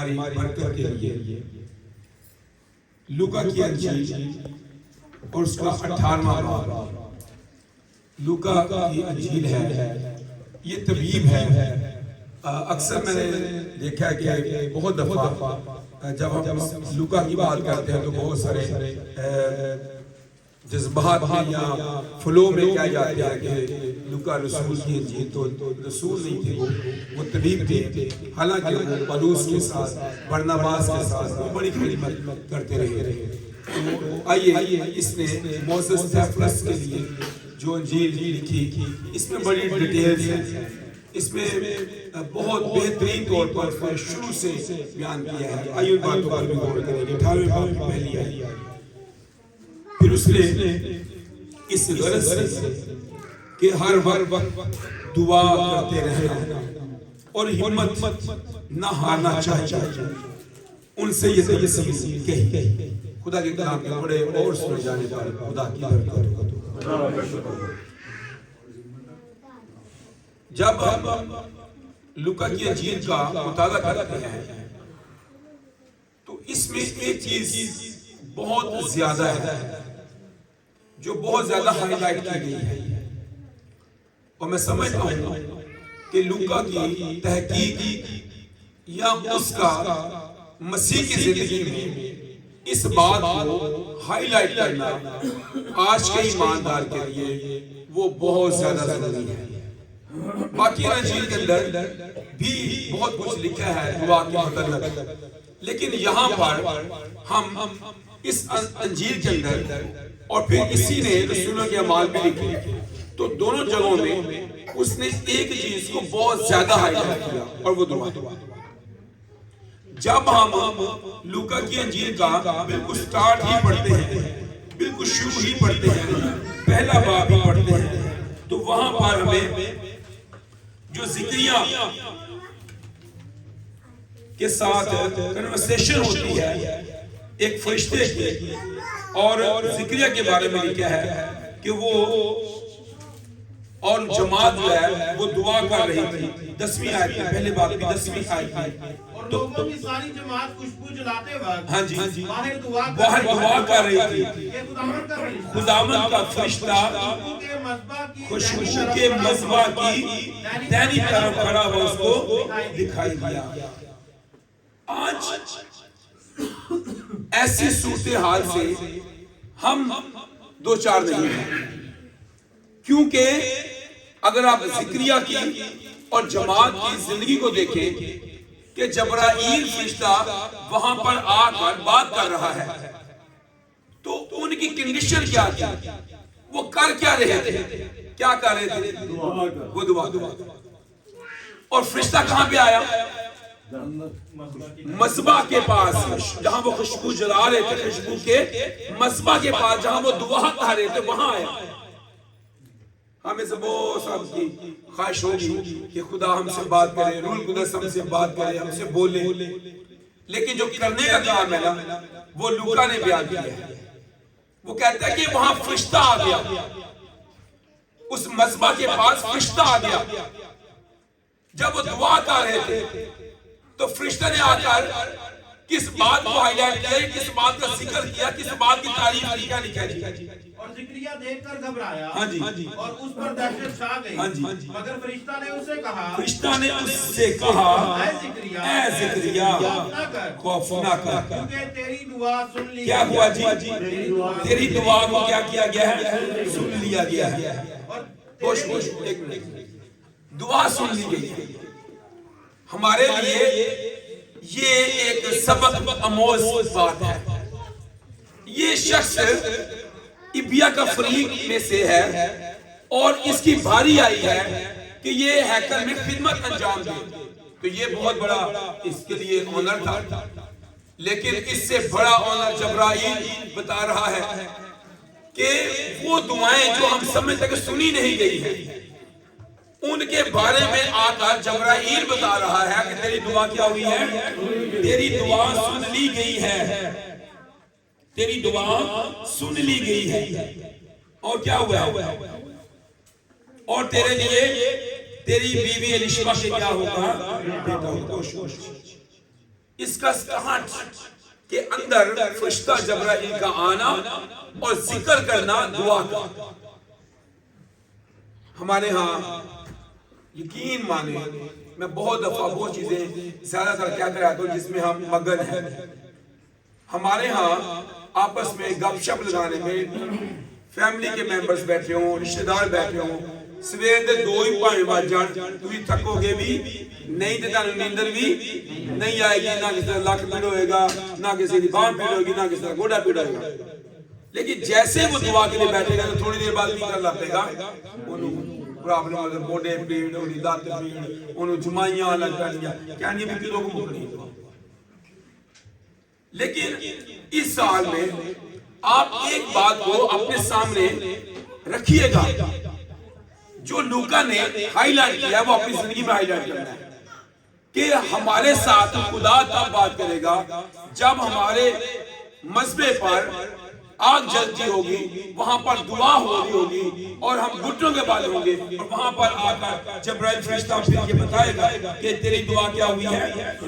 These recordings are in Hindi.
हमारी बरकत के लिए लूका की अंजील और उसका 18वां बाब। लूका की अंजील है, ये तबीब है। अक्सर मैंने देखा है कि बहुत दफा जब हम लूका की बात करते हैं तो बहुत सारे जज्बात में या फ्लो में क्या जाते हैं कि लूका रसूल की अंजील तो रसूल नहीं थे, वो तबीब थे। हालांकि वो पौलुस के साथ, बरनबास के साथ वो बड़ी खिदमत करते रहे। तो आइए, इसने मोसेस थेफलस के लिए जो अंजील लिखी, इसमें बड़ी डिटेल्स हैं। इसमें बहुत बेहतरीन तौर पर शुरू से बयान किया है। आइए उन बातों पर भी गौर करेंगे। 18वें बाब की पहली आयत। फिर उसने इस गरज से कि हर वक्त दुआ करते रहना और हिम्मत न हारना चाहिए, उनसे ये तस्वीर कही। खुदा के कलाम के बड़े और सुने जाने पर खुदा की बरकत हो। जब हम लूका की अंजील का मुताला करते हैं तो इसमें एक चीज बहुत ज्यादा है जो बहुत ज्यादा हाईलाइट की गई है, और मैं समझता हूं कि लूका की तहकीक या उसका मसीह की जिंदगी में इस बात को हाईलाइट करना आज के ईमानदार के लिए वो बहुत ज्यादा जरूरी है। बाकी अंजील के अंदर भी बहुत कुछ लिखा है दुआ के मतलब, लेकिन यहाँ पर हम इस अंजील के अंदर और फिर इसी ने रसूलों के अमाल भी लिखे, तो दोनों जगहों में उसने एक चीज को बहुत ज्यादा हाईलाइट किया और वो दुआ। जब हम लूका की अंजील का बिल्कुल स्टार्ट ही पढ़ते हैं, बिल्कुल शुरू ही पढ़ते हैं, पहला बाब ही पढ़ते हैं, तो वहां पर हमें जो जिक्रिया के साथ कन्वर्सेशन होती है एक फरिश्ते की, और जिक्रिया के बारे में लिखा है कि वो और जमात जो है वो दुआ कर रही थी। 10वीं आयत में, पहले बात की 10वीं आयत में, और लोगों की सारी जमात खुशबू जलाते वक्त हाँ जी बाहर दुआ कर रही थी। खुदावंद का फरिश्ता खुशबू के मज़बा की दाहिनी तरफ खड़ा हुआ उसको दिखाई दिया। आज ऐसी सूरत हाल से हम दो चार नहीं हैं, क्योंकि अगर आप जिक्रिया की और जमात की जिंदगी को देखें कि जबराईल फरिश्ता वहां पर आकर बात कर रहा है, तो उनकी कंडीशन क्या थी, वो कर क्या रहे थे, क्या कर रहे थे, वो दुआ। और फरिश्ता कहां पे आया, मस्बा के पास, जहां वो खुशबू जला रहे थे, खुशबू के मस्बा के पास जहां वो दुआ कर रहे थे वहां आया। हमें से बहुत सबकी ख्वाहिश होगी कि खुदा हमसे बात करे, रूह कुदस हमसे बात करे, हमसे बोले, लेकिन जो करने का काम है ना वो लूका ने बयान किया है। वो कहता है कि वहां फरिश्ता आ गया, उस मस्बा के पास फरिश्ता आ गया। जब वो दुआ कर रहे थे तो फरिश्ता ने आकर किस बात को हाईलाइट किया, किस बात का जिक्र किया, किस बात की तारीफ की, क्या लिखा जी। और जिक्रिया देखकर घबराया, हाँ जी, और उस पर दहशत छा गई। हाँ जी, मगर फरिश्ता ने उससे कहा, ऐ जिक्रिया खौफ ना कर, क्योंकि तेरी दुआ सुन ली। क्या हुआ जी, तेरी दुआ को क्या किया गया है, सुन लिया गया है। एक मिनट, दुआ सुन ली गई। हमारे लिए ये एक सबक अमोज बात है। ये शख्स इबिया का फरीक में से है और इसकी बारी आई है कि ये हैकल में खिदमत अंजाम दे, तो ये बहुत बड़ा इसके लिए ऑनर था। लेकिन इससे बड़ा ऑनर जबराईल बता रहा है कि वो दुआएं जो हम समझते कि सुनी नहीं गई है, उनके बारे में आकर जबराईल बता रहा है कि तेरी दुआ क्या हुई है, तेरी दुआ सुन ली गई है, तेरी दुआ सुन ली गई है। और क्या हुआ, और तेरे लिए तेरी बीवी एलिशबा से क्या होगा, बेटा होगा। इसका स्टार्ट के अंदर फरिश्ता जबराइल का आना और जिक्र करना दुआ का। हमारे यहाँ यकीन माने, मैं बहुत दफा वो चीजें ज्यादातर क्या कराता हूँ जिसमें हम मगन हैं। हमारे यहाँ आपस में गपशप लगाने में फैमिली के मेंबर्स बैठे हों, रिश्तेदार बैठे हों, सवेर दे 2 ही भावे बज जान, तुम थकोगे भी नहीं तो तुहानू नींदर भी नहीं आएगी, ना किसी का लक पीड़ होएगा, ना किसी की बांह पीड़ होगी, ना किसी का गोडा पीड़ होएगा। लेकिन जैसे वो दुआ के लिए बैठेगा तो थोड़ी देर बाद भी कर लगेगा प्रॉब्लम होगी, गोडे पीड़ होगी, दांत पीड़, उन्होंने जुमाइयां लग पैणियां, कहनी भी किलो को मुकनी। लेकिन इस साल में आप एक बात को अपने सामने रखिएगा, जो लूका ने हाईलाइट किया वो अपनी जिंदगी में हाईलाइट करना है कि हमारे साथ खुदा तब बात करेगा जब हमारे मसबे पर आग जलती होगी, वहां पर दुआ हो रही होगी और हम घुटनों के बाल होंगे, और वहां पर आकर जबराइल फरिश्ता फिर ये बताएगा कि तेरी दुआ क्या हुई है,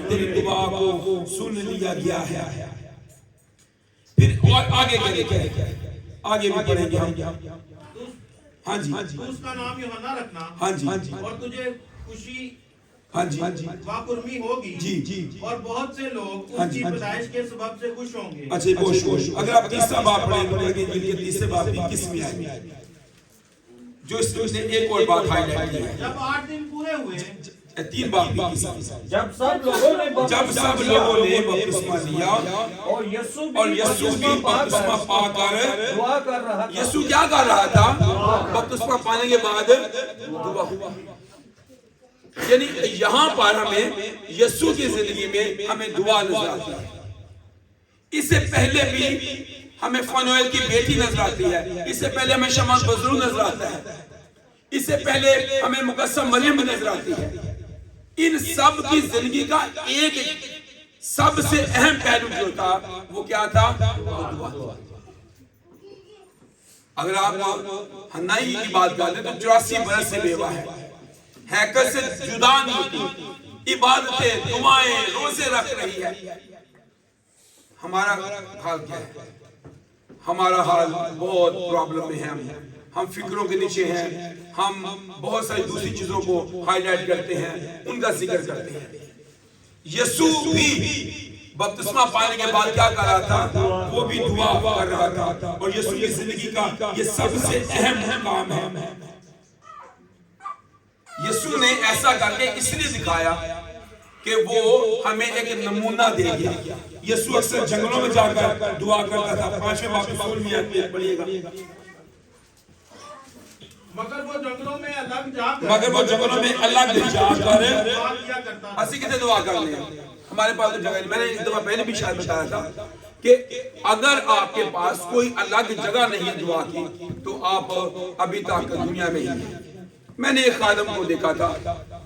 तेरी दुआ को सुन लिया गया है। फिर और आगे क्या लिखा, आगे भी पढ़ेंगे हम। हाँ जी, तू उसका नाम यूहन्ना रखना। हाँ जी, और तुझे खुशी हाँ जी, वाकुर्मी होगी जी, और बहुत से लोग हाँ उसकी जी, पैदाइश के सबब से खुश होंगे। अच्छा बहुत। अगर आप तीसरा बात पढ़ेंगे जिनके तीसरे बात भी किसमें आएगी, जो इसने एक और बात हाईलाइट की है। जब 8 दिन पूरे हुए, 3 बात भी किसी, जब सब लोगों ने बपतिस्मा लिया और यीशु भी बपतिस्मा पाकर दुआ कर रहा था। यीशु क्या कर रहा था? बपतिस्मा पाने के बाद दुआ हुआ। यानी यहाँ पर हमें यीशु की जिंदगी में हमें दुआ नजर आती है। इससे पहले भी हमें फनोएल की बेटी नजर आती है, इससे पहले हमें शमस बजरू नजर आता है, इससे पहले हमें मुकस्सम मरियम नजर आती है। इन सब की जिंदगी का एक सबसे अहम पहलू जो था वो क्या था? वो दुआ। अगर आप हन्नाई की बात कर ले तो 84 बरस से बेवा है, हैकल से जुदा नहीं होती, इबादतें दुआएं रोजे रख रही है। हमारा हाल क्या है? हमारा हाल बहुत प्रॉब्लम में है, हम फिक्रों के नीचे हैं, हम बहुत सारी दूसरी चीजों को हाईलाइट करते हैं, उनका जिक्र करते हैं। यीशु भी बपतिस्मा पाने के बाद क्या कर रहा था? वो भी दुआ कर रहा था। और यीशु की जिंदगी का ये सबसे अहम काम है। यीशु ने ऐसा करके इसलिए दिखाया कि वो हमें एक नमूना दे दिया। यीशु अक्सर जंगलों में जाकर दुआ करता था। 5वें बाब में पढ़िएगा। मगर वो जंगलों में अलग जाकर दुआ किया करता था। असि कितने दुआ कर ले, हमारे पास तो जगह नहीं। मैंने एक दफा पहले भी शायद बताया था कि अगर आपके पास कोई अलग जगह नहीं है दुआ की, तो आप अभी तक दुनिया में ही हैं। मैंने एक खादम को देखा था,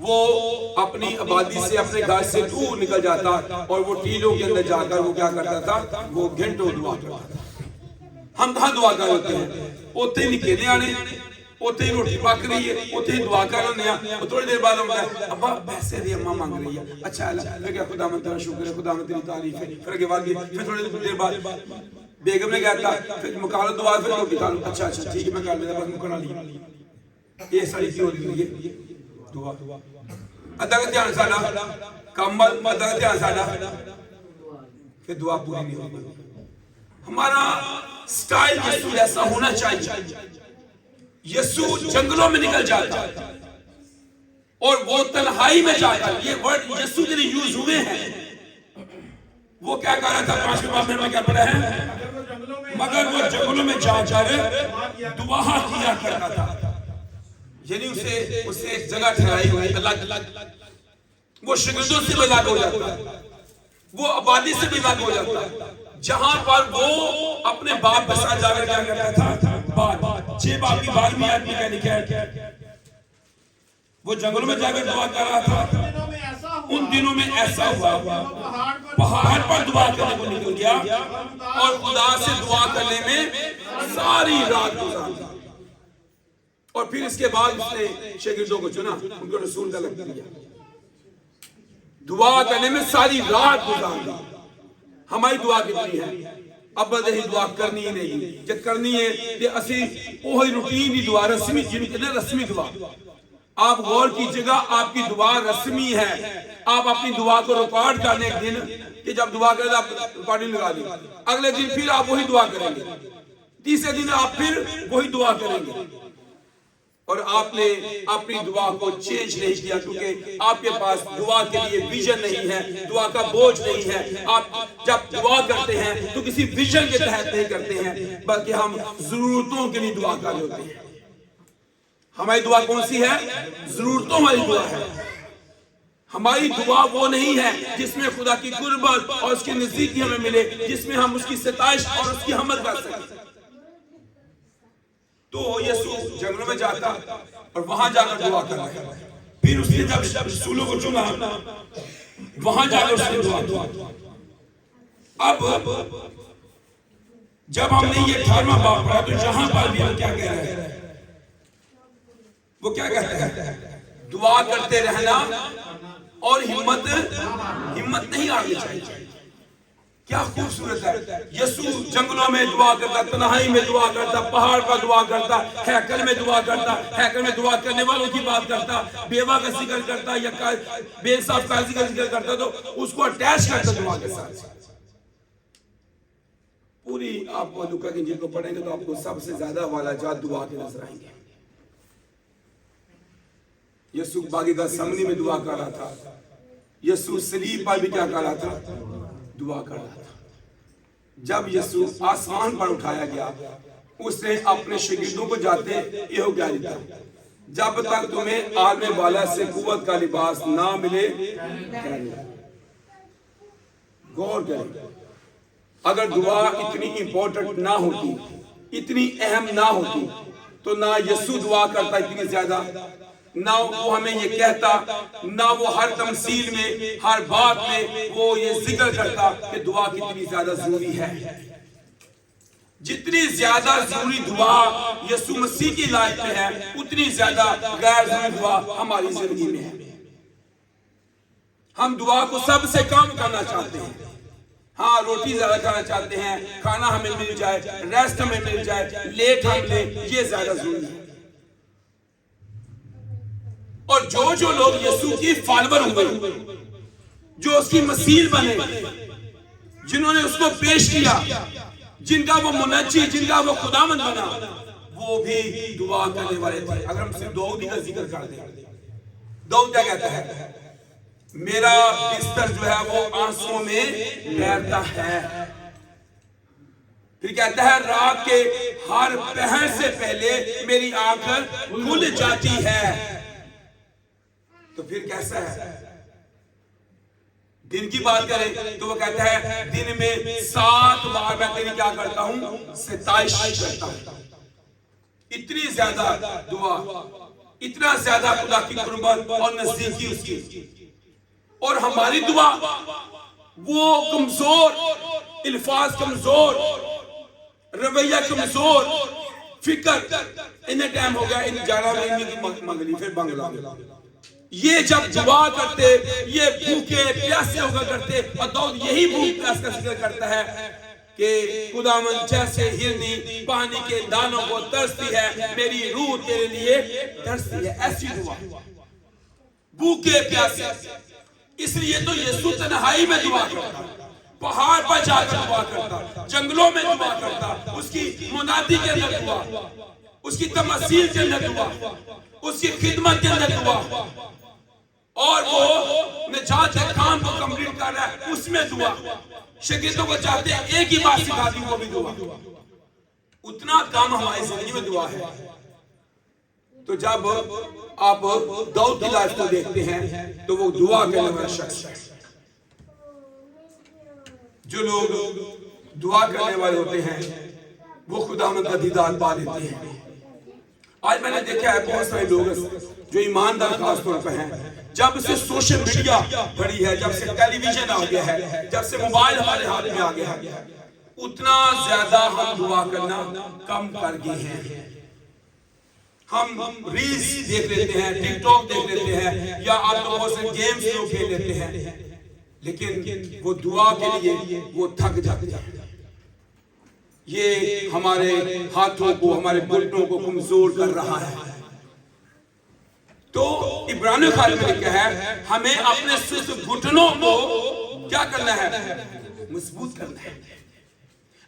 वो अपनी आबादी से अपने घर से दूर निकल जाता और वो टीलों के अंदर जाकर वो क्या करता था? वो घंटों दुआ करता था। हम कहाँ दुआ कर होते हैं? उत्थे निकले आने, उत्थे ही रोटी पक रही है, उत्थे ही दुआ कर रहे हैं। थोड़ी देर बाद हम अब्बा पैसे दी अम्मा मांग रही है, अच्छा फिर क्या खुदा में तेरा शुक्र है, खुदा में तेरी तारीफ है। फिर के बाद फिर थोड़ी देर बाद बेगम ने कहता फिर मुकालो दुआ, फिर रोटी खा लो। अच्छा ठीक है मैं कर लेता, बस मुकरा लिया। ये सारी की हो रही है दुआ। अदा का ध्यान साडा कमल, अदा का ध्यान साडा, फिर दुआ पूरी नहीं होगी। हमारा स्टाइल यीशु ऐसा होना चाहिए। यीशु जंगलों में निकल जाता और वो तन्हाई में जाता। ये वर्ड यीशु के लिए यूज हुए हैं। वो क्या कह रहा था? 5वें बाब में क्या पढ़ा है? मगर वो जंगलों में जाकर दुआ किया करता था। यानी उसे एक जगह ठहराई हुई अलग। वो शिगिर्दों से भी अलग हो जाता, वो आबादी से भी अलग हो जाता, जहां पर वो अपने बाप के साथ जाकर क्या करता था? 6 बाप की 12वीं आयत में क्या लिखा है? वो जंगलों में जाकर दुआ कर रहा था। उन दिनों में ऐसा हुआ पहाड़ पर दुआ करने को निकल गया और खुदा से दुआ करने में सारी रात गुजार दी। और फिर इसके बाद उसने शागिर्दों को चुना, उनको रसूल का लक़ब दिया। दुआ करने में सारी रात गुजार दी। हमारी दुआ कितनी है? अब ही दुआ करनी ही नहीं, जब करनी है तो असी वही रूटीन की दुआ, रस्मी जिन्हें कहते हैं रस्मी दुआ। आप गौर कीजिएगा, आपकी दुआ रस्मी है। आप अपनी दुआ को रिकॉर्ड करने एक दिन कि जब दुआ करें आप रिकॉर्डिंग लगा दें, अगले दिन फिर आप वही दुआ करेंगे, तीसरे दिन आप फिर वही दुआ करेंगे। और आपने अपनी दुआ को चेंज नहीं किया, क्योंकि आपके पास दुआ के लिए विजन नहीं है, दुआ का बोझ नहीं है। आप जब दुआ करते हैं तो किसी विजन के तहत नहीं करते हैं, बल्कि हम जरूरतों के लिए दुआ कर रहे होते हैं। हमारी दुआ कौन सी है? जरूरतों वाली दुआ है। हमारी दुआ वो नहीं है जिसमें खुदा की कुर्बत और उसकी नजदीकी हमें मिले, जिसमें हम उसकी सताइश और उसकी हमद कर सकें। तो यीशु जंगल में जाता और वहां जाकर दुआ कर रहा है। फिर उसने जब रसूलों को चुना, वहां जाकर उसने दुआ की। अब जब हमने ये 18वां बाब पढ़ा, तो जहां पर भी हम क्या कह रहे हैं? वो क्या कहते हैं? दुआ करते रहना और हिम्मत नहीं हारनी चाहिए। क्या खूबसूरत है! यीशु जंगलों में दुआ करता, तन्हाई में दुआ करता, पहाड़ पर दुआ करता, हैकल में दुआ करता, हैकल में दुआ करने वालों की बात करता, बेवा का जिक्र करता या बेइंसाफ काजी का जिक्र करता, तो उसको अटैच करता दुआ के साथ। पूरी आप लूका की इंजील को पढ़ेंगे तो आपको सबसे ज्यादा वाला जात दुआ के नजर आएंगे। यीशु बागी का समनी में दुआ कर रहा था, यीशु सलीब पर भी क्या कर रहा था? दुआ कर रहा था। जब यीशु आसमान पर उठाया गया, उसने अपने शागिर्दों को जाते यह क्या दिया? जब तक तुम्हें आने वाला से कुव्वत का लिबास ना मिले। गौर करें, अगर दुआ इतनी इंपॉर्टेंट ना होती, इतनी अहम ना होती, तो ना यीशु दुआ करता इतनी ज्यादा, ना वो हमें ये कहता, ना वो हर तमसील में, हर बात में वो ये जिक्र करता कि दुआ कितनी ज्यादा जरूरी है। जितनी ज्यादा जरूरी दुआ यीशु मसीह की लाइफ में है, उतनी ज्यादा गैर जरूरी दुआ हमारी जिंदगी में है। हम दुआ को सबसे कम करना चाहते हैं। हाँ, रोटी ज्यादा खाना चाहते हैं, खाना हमें मिल जाए, रेस्ट हमें मिल जाए, लेट हम ले, ये ज्यादा जरूरी है। और जो लोग यीशु की फॉलोअर हुए, जो उसकी मसील बने, जिन्होंने उसको पेश किया, जिनका वो मुनज्जी, जिनका वो खुदामंद बना, वो भी दुआ करने वाले थे। अगर हम सिर्फ दाऊद का जिक्र कर दें, दाऊद क्या कहता है? मेरा बिस्तर जो है वो आंसुओं में तैरता है। फिर कहता है रात के हर पहर से पहले मेरी आंख खुल जाती है। तो फिर कैसा है? दिन की बात करें तो वो कहता है दिन में 7 बार मैं तेरी क्या करता हूं? सताइश करता हूं। इतनी ज्यादा दुआ, इतना ज्यादा खुदा की कुर्बत और नजदीकी उसकी। और हमारी दुआ वो कमजोर, अल्फाज कमजोर, रवैया कमजोर, फिक्र, इन्हें टाइम हो गया, इन जाना में मंगली फिर बंगला में। ये जब दुआ करते, ये भूखे प्यासे होकर करते, और दाऊद यही भूख प्यास का जिक्र करता है कि खुदावंद जैसे हिरनी पानी के दानों को तरसती है, मेरी रूह तेरे लिए तरसती है। ऐसी दुआ, भूखे प्यासे। इसलिए तो यीशु तन्हाई में दुआ करता, पहाड़ पर जाकर दुआ करता, जंगलों में दुआ करता, उसकी मुनादी के अंदर दुआ, उसकी तमसील के अंदर दुआ, उसकी खिदमत के अंदर दुआ, और वो निजात के काम को कंप्लीट कर रहा है उसमें दुआ। शागिर्दों को चाहते हैं एक ही बात सिखा दी, वो भी दुआ। उतना काम हमारी जिंदगी में दुआ है। तो जब आप दाऊद की लाइफ को देखते हैं तो वो दुआ करने वाला शख्स है। जो लोग दुआ करने वाले होते हैं वो खुदावंद का दीदार पा लेते हैं। आज मैंने देखा है बहुत सारे लोग जो ईमानदार खास तौर पर हैं, जब से सोशल मीडिया बढ़ी है, जब से टेलीविजन आ गया है, जब से मोबाइल हमारे हाथ में आ गया है, उतना ज्यादा हम दुआ करना कम कर गए हैं। हम रील्स देख लेते हैं, टिकटॉक देख लेते हैं, या आप तो बहुत से गेम्स लोग खेल लेते हैं, लेकिन वो दुआ के लिए वो थक जाते हैं। ये हमारे हाथों को, हमारे घुटनों को कमजोर कर रहा है। तो इब्रानियों खालिद में लिखा है हमें अपने सुस्त घुटनों को क्या करना है? मजबूत करना है।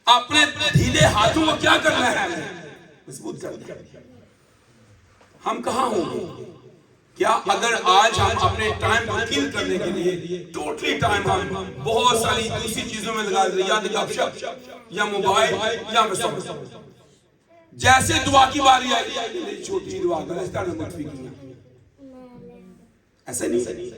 अपने ढीले हाथों को क्या करना है? मजबूत करना है। हम कहां होंगे? क्या अगर आज हम अपने टाइम को किल करने के लिए टोटली टाइम हम बहुत सारी दूसरी चीजों में लगा दें, या गपशप या मोबाइल या मैसेज, जैसे दुआ की बारी आई छोटी दुआ कर, ऐसा नहीं।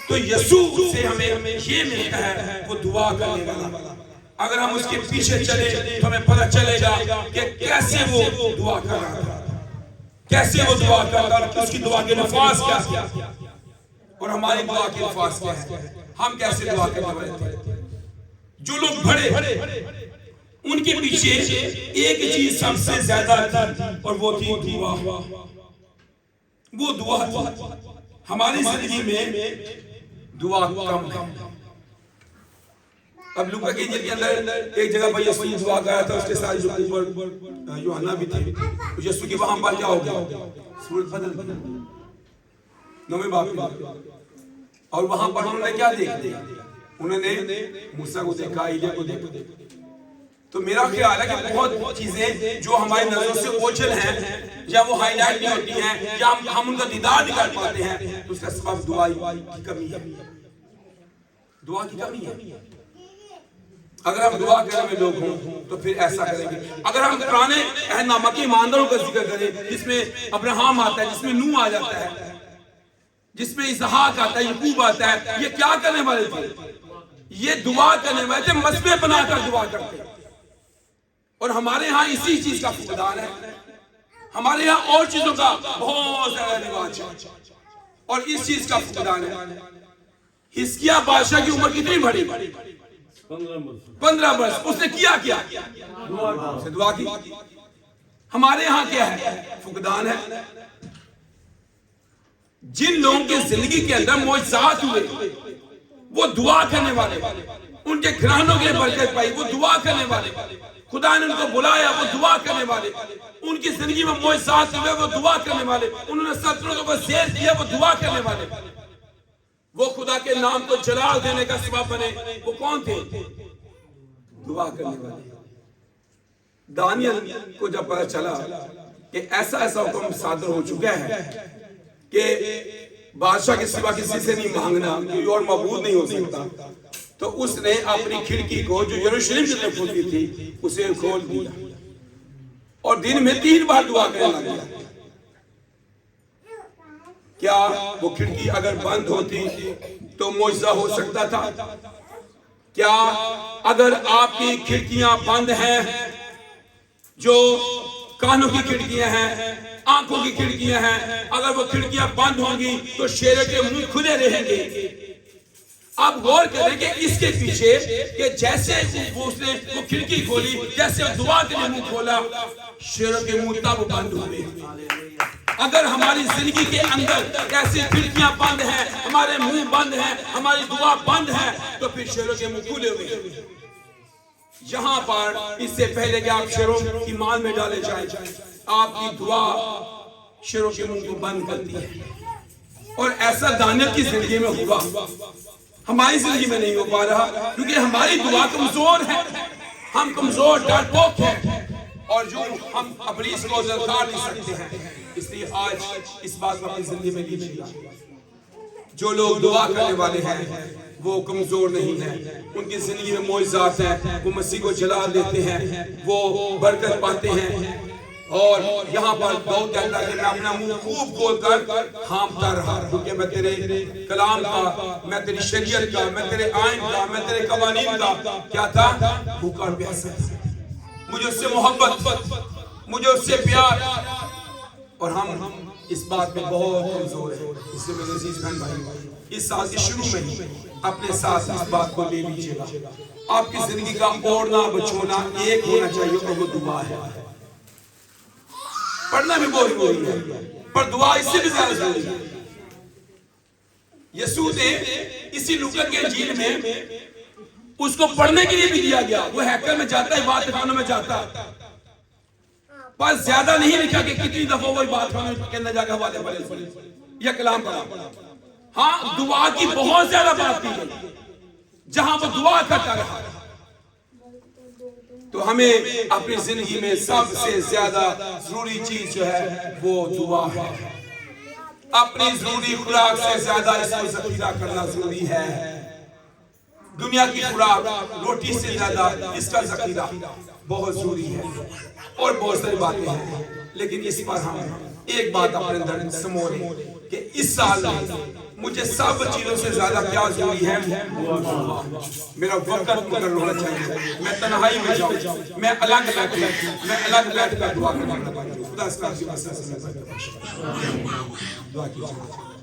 तो यीशु से हमें ये मिलता है वो दुआ करने वाला। अगर हम उसके पीछे चले तो हमें पता चलेगा कि कैसे वो दुआ कर रहा था, कैसे वो दुआ कर रहा था, उसकी दुआ के अल्फाज क्या और हमारी दुआ के अल्फाज क्या है, हम कैसे दुआ करने वाले थे। जो लोग बड़े उनके पीछे एक चीज सबसे ज्यादा थी और वो थी दुआ। वो दुआ हमारी जिंदगी में दुआ कम है। अब लूका की इंजील के अंदर एक जगह भाई यीशु दुआ कर रहा था, उसके साथ जो ऊपर यूहन्ना भी थे, तो यीशु की वहां पर क्या हो गया? सूरज बदल गई, नौवें बाप में। और वहां पर उन्होंने क्या देखा? उन्होंने मूसा को देखा, एलिया को देखा। तो मेरा ख्याल है कि बहुत चीजें जो हमारी नजरों से ओझल हैं या वो हाईलाइट नहीं होती हैं या हम उनका दीदार नहीं कर पाते हैं, तो उसका सबब दुआ की कमी है। दुआ की कमी है। अगर हम दुआ करने में लोग हों तो फिर ऐसा करेंगे। अगर हम पुराने अहदनामा के ईमानदारों का जिक्र करें, जिसमें अब्राहम आता है, जिसमें नूह आ जाता है, जिसमें इसहाक आता है, याकूब आता है, ये क्या करने वाले थे? ये दुआ करने वाले थे, मसबे बनाकर दुआ करते। और हमारे यहाँ इसी चीज का फुकदान है। हमारे यहाँ और चीजों का बहुत ज्यादा रिवाज है और इस चीज का फुकदान है। हिजकिय्याह बादशाह की उम्र कितनी बड़ी? 15 वर्ष। उसने किया क्या? दुआ की। हमारे यहाँ क्या है? फुकदान है। जिन लोगों की जिंदगी के अंदर मौजज़ात हुए वो दुआ करने वाले, उनके घरानों के बरकत पाई वो दुआ करने वाले, खुदा ने उनको बुलाया वो दुआ करने वाले, उनकी जिंदगी में मौजज़ात हुए वो दुआ करने वाले, उन्होंने सल्तनतों को ज़ेर दिया वो दुआ करने वाले, वो खुदा के नाम को जलाल देने का सबब बने, वो कौन थे? दुआ करने वाले। दानियल को जब पता चला कि ऐसा ऐसा हुक्म सादर हो चुका है कि बादशाह के सिवा किसी से नहीं मांगना, कोई और मबूद नहीं हो सकता, तो उसने अपनी खिड़की को जो यरूशलेम की तरफ खुलती थी उसे खोल दिया और दिन में 3 बार दुआ करने लगा। क्या वो खिड़की अगर बंद होती तो मौजज़ा हो सकता था? क्या अगर आपकी खिड़कियां बंद हैं, जो कानों की खिड़कियां हैं, आंखों की खिड़कियां हैं, अगर वो खिड़कियां बंद होंगी तो शेरों के मुंह खुले रहेंगे। आप गौर करें कि इसके पीछे कि जैसे उसने वो खिड़की खोली, जैसे दुआ के लिए मुंह खोला, शेरों के मुंह तब बंद हुए। अगर हमारी जिंदगी के अंदर ऐसी खिड़कियां बंद हैं, हमारे मुंह बंद हैं, हमारी दुआ बंद है, तो फिर शेरों के मुंह खुले हुए। यहां पर इससे पहले कि आप शेरों की मान में डाले जाए, आपकी दुआ शेरों के मुंह को बंद करती है। और ऐसा दानियल की जिंदगी में हुआ, हमारी जिंदगी में नहीं हो पा रहा, क्योंकि हमारी दुआ कमजोर है, हम कमजोर डरपोक हैं और जो हम इब्लीस को ललकार नहीं सकते हैं। इसलिए आज इस बात को अपनी जिंदगी में लीजिए, जो लोग दुआ करने वाले हैं वो कमजोर नहीं है, उनकी जिंदगी में मौजज़ात है, वो मसीह को जला देते हैं, वो बरकत पाते हैं। और यहाँ पर दाऊद कहता है कि मैं अपना मुंह खूब खोलकर हाँफता रहा, क्योंकि मैं तेरे कलाम का, मैं तेरी शरीयत का, मैं तेरे आइन का, मैं तेरे कवानीन का क्या था? भूखा और प्यासा था। मुझे उससे मोहब्बत, मुझे उससे प्यार, और हम इस बात में बहुत कमजोर हैं। इसलिए मेरे अजीज बहन भाई, इस साल के शुरू में ही अपने साथ इस बात को ले लीजिएगा। आपकी जिंदगी का ओढ़ना बछोना एक होना चाहिए और वो दुआ है। पढ़ना भी बहुत जरूरी है, पर दुआ इससे भी ज्यादा जरूरी है। यीशु ने इसी लूका की इंजील में उसको पढ़ने के लिए भी दिया गया। वो हैकल में जाता है, इबादत खानों में जाता, पर ज्यादा नहीं लिखा कि कितनी दफा वो इबादत खानों के अंदर जाकर हवाले पढ़े या कलाम पढ़ा। हाँ, दुआ की बहुत ज्यादा बात की गई, जहां वो दुआ करता रहा। तो हमें अपनी जिंदगी में सबसे ज्यादा जरूरी चीज जो है वो दुआ है। अपनी जरूरी खुराक से ज्यादा इसको जखीरा करना जरूरी है। दुनिया की खुराक रोटी से ज्यादा इसका जखीरा बहुत जरूरी है। और बहुत सारी बातें हैं, लेकिन इस पर हम एक बात अपने अंदर समोलें कि इस साल में मुझे सब चीजों से ज्यादा क्या जरूरी है, मेरा वक्त मुकर्रर होना चाहिए। मैं तन्हाई में जाऊं, मैं अलग बैठ कर दुआ करना। खुदा इसका दुआ कीजिए।